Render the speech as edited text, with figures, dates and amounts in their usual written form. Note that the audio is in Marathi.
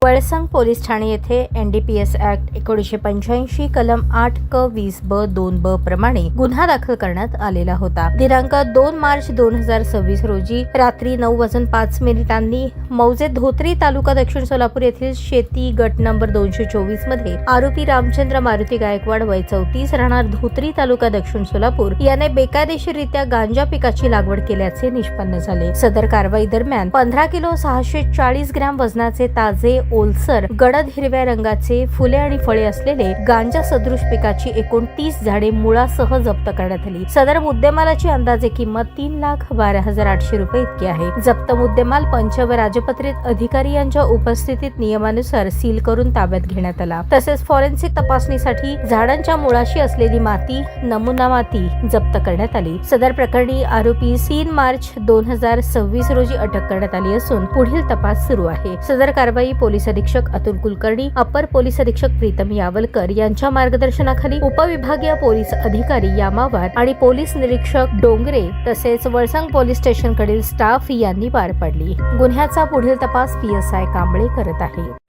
वळसंग पोलीस ठाणे येथे NDPS ऍक्ट 1985 कलम 8(क)(20)(ब)(2)(ब) प्रमाणे गुन्हा दाखल करण्यात आलेला होता। दिनांक 2 मार्च 2026 रोजी रात्री 9:05 मौजे धोत्री तालुका दक्षिण सोलापूर येथील शेती गट नंबर 224 मध्ये आरोपी रामचंद्र मारुती गायकवाड वय 34 राहणार धोत्री तालुका दक्षिण सोलापूर याने बेकायदेशीररित्या गांजा पिकाची लागवड केल्याचे निष्पन्न झाले। सदर कारवाई दरम्यान 15 किलो 640 ग्रॅम वजनाचे ताजे ओलसर गडद हिरव्या रंगाचे फुले आणि फळे असलेले गांजा सदृश पिकाची एकूण 30 झाडे मुळासह जप्त करण्यात आली। सदर मुद्देमालाची अंदाजे किंमत 3,12,800 रुपये इतकी आहे। जप्त मुद्देमाल पंच व राजपत्रित अधिकारी यांच्या उपस्थितीत नियमानुसार सील करून ताब्यात घेण्यात आला। तसेच फॉरेन्सिक तपासणीसाठी झाडांच्या मुळाशी असलेली माती नमुना माती जप्त करण्यात आली। सदर प्रकरणी आरोपी 3 मार्च 2026 रोजी अटक करण्यात आली असून पुढील तपास सुरू आहे। सदर कारवाई पोलीस अधीक्षक अतुल कुलकर्णी, अपर पोलीस अधीक्षक प्रीतम यावलकर यांच्या मार्गदर्शनाखाली उपविभागीय पोलीस अधिकारी यामावार आणि पोलीस निरीक्षक डोंगरे तसेच वळसंग पोलीस स्टेशन कडील स्टाफ यांनी पार पाडली। गुन्ह्याचा पुढील तपास PSI कांबळे करत आहे।